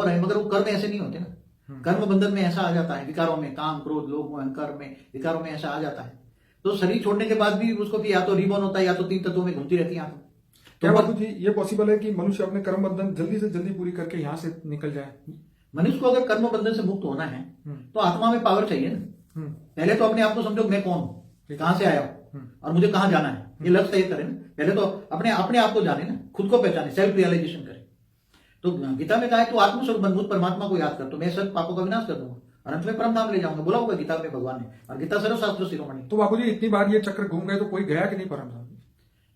है, मगर वो कर्म ऐसे नहीं होते ना। कर्म बंधन में ऐसा आ जाता है, विकारों में, काम क्रोध लोभ मोह अहंकार में, विकारों में ऐसा आ जाता है। तो शरीर छोड़ने के बाद भी उसको फिर या तो रिबॉर्न होता है या तो 3 तत्वों में घूमती रहती है आत्मा। क्या बाबू जी ये पॉसिबल है कि मनुष्य अपने कर्म बंधन जल्दी से जल्दी पूरी करके यहाँ से निकल जाए? मनुष्य को अगर कर्म बंधन से मुक्त होना है तो आत्मा में पावर चाहिए ना। पहले तो अपने आप को समझो मैं कौन हूं, कहां से आया हूं और मुझे कहां जाना है, ये लक्ष्य तय करें ना। पहले तो अपने आप को जाने ना, खुद को पहचाने, सेल्फ रियलाइजेशन करें। तो गीता में कहा है तू आत्मस्वरूप बंधुत परमात्मा को याद कर तो मैं सब पापों का विनाश कर दूंगा और अंत में परम धाम ले जाऊंगा, बोला होगा गीता में भगवान ने। और गीता सर्वशास्त्र शिरोमणि। तो बाबू जी इतनी बार ये चक्र घूम गए तो कोई गया कि नहीं परम धाम?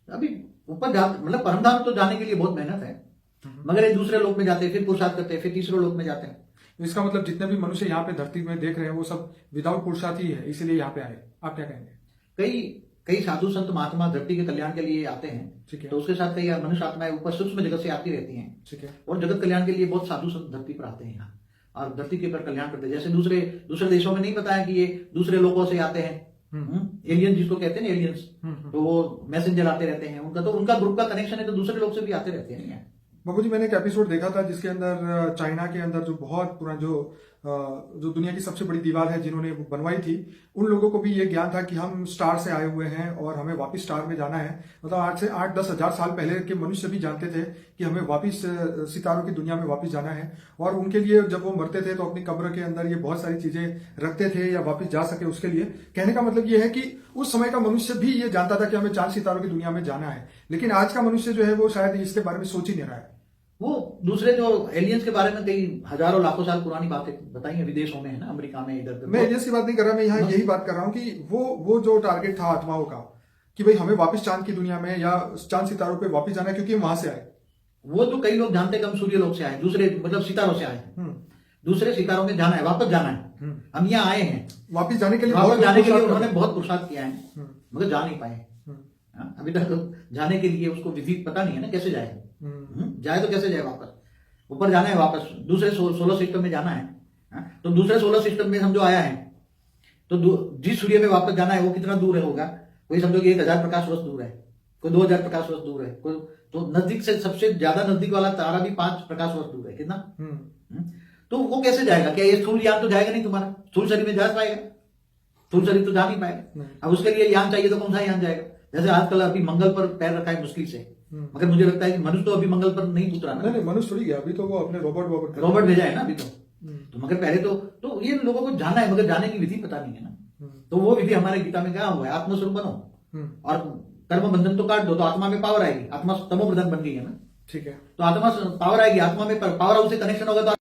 अभी ऊपर जा मतलब परमधाम तो जाने के लिए बहुत मेहनत है, मगर ये दूसरे लोक में जाते हैं, फिर पुरुषार्थ करते हैं, फिर तीसरे लोक में जाते हैं। इसका मतलब जितने भी मनुष्य यहाँ पे धरती में देख रहे हैं वो सब विदाउट पुरुषार्थ ही है, इसीलिए यहाँ पे आए। आप क्या कहेंगे? कई साधु संत महात्मा धरती के कल्याण के लिए आते हैं, ठीक है। तो उसके साथ कई मनुष्य आत्माएं ऊपर सूक्ष्म जगत से आती रहती हैं, ठीक है। और जगत कल्याण के लिए बहुत साधु संत धरती पर आते हैं यहाँ और धरती के ऊपर कल्याण करते हैं। जैसे दूसरे देशों में नहीं बताया कि ये दूसरे लोगों से आते हैं, एलियन जिसको कहते हैं ना, एलियंस, तो वो मैसेंजर आते रहते हैं, उनका ग्रुप का कनेक्शन है, तो दूसरे लोग से भी आते रहते हैं। बाबू जी मैंने एक एपिसोड देखा था जिसके अंदर चाइना के अंदर जो बहुत पुराना जो दुनिया की सबसे बड़ी दीवार है जिन्होंने वो बनवाई थी, उन लोगों को भी ये ज्ञान था कि हम स्टार से आए हुए हैं और हमें वापस स्टार में जाना है। मतलब आज से 8-10 हजार साल पहले के मनुष्य भी जानते थे कि हमें वापस सितारों की दुनिया में वापस जाना है। और उनके लिए जब वो मरते थे तो अपनी कब्र के अंदर ये बहुत सारी चीजें रखते थे या वापस जा सके उसके लिए। कहने का मतलब ये है कि उस समय का मनुष्य भी ये जानता था कि हमें 4 सितारों की दुनिया में जाना है, लेकिन आज का मनुष्य जो है वो शायद इसके बारे में सोच ही नहीं रहा है। वो दूसरे जो एलियंस के बारे में कई हजारों लाखों साल पुरानी बातें बताई हैं, विदेशों में है ना, अमेरिका में, इधर। मैं एलियंस की बात नहीं कर रहा, मैं यहाँ यही बात कर रहा हूँ कि वो जो टारगेट था आत्माओं का कि भाई हमें वापस चांद की दुनिया में या चांद सितारों पे वापस जाना है क्योंकि हम वहां से आए। वो तो कई लोग जानते हैं कि हम सूर्य लोक से आए, दूसरे मतलब सितारों से आए, दूसरे सितारों में जाना है, वापस जाना है। हम यहाँ आए हैं, वापस जाने के लिए उन्होंने बहुत पुरुषार्थ किया है, मगर जा नहीं पाए अभी तक। जाने के लिए उसको विधि पता नहीं है ना, कैसे जाए। जाए तो कैसे जाए, वापस ऊपर जाना है, वापस दूसरे सोलर सिस्टम में जाना है। तो दूसरे सोलर सिस्टम में समझो आया है, तो जिस सूर्य में वापस जाना है वो कितना दूर होगा? कोई समझो कि 1000 प्रकाश वर्ष दूर है, कोई 2000 प्रकाश वर्ष दूर है, कोई तो नजदीक से सबसे ज्यादा नजदीक वाला तारा भी 5 प्रकाश वर्ष दूर है। कितना? तो वो कैसे जाएगा? क्या ये स्थूल यान तो जाएगा नहीं तुम्हारा? स्थूल शरीर में जा पाएगा? स्थूल शरीर तो जा नहीं पाएगा। अब उसके लिए यान चाहिए तो कौन सा यान जाएगा? जैसे आजकल अभी मंगल पर पैर रखा है मुश्किल से, मगर मुझे लगता है कि मनुष्य तो अभी मंगल पर नहीं उतरा ना। नहीं, मनुष्य थोड़ी गया, अभी तो वो अपने रोबोट भेजा है ना अभी तो मगर पहले तो ये लोगों को जाना है, मगर जाने की विधि पता नहीं है ना। तो वो विधि हमारे गीता में क्या हुआ है? आत्मस्वरूप बनो और कर्म बंधन तो काट दो, तो आत्मा में पावर आएगी। आत्मा तमो प्रधान बन गई है ना, ठीक है। तो आत्मा पावर आएगी, आत्मा में पावर हाउस से कनेक्शन होगा तो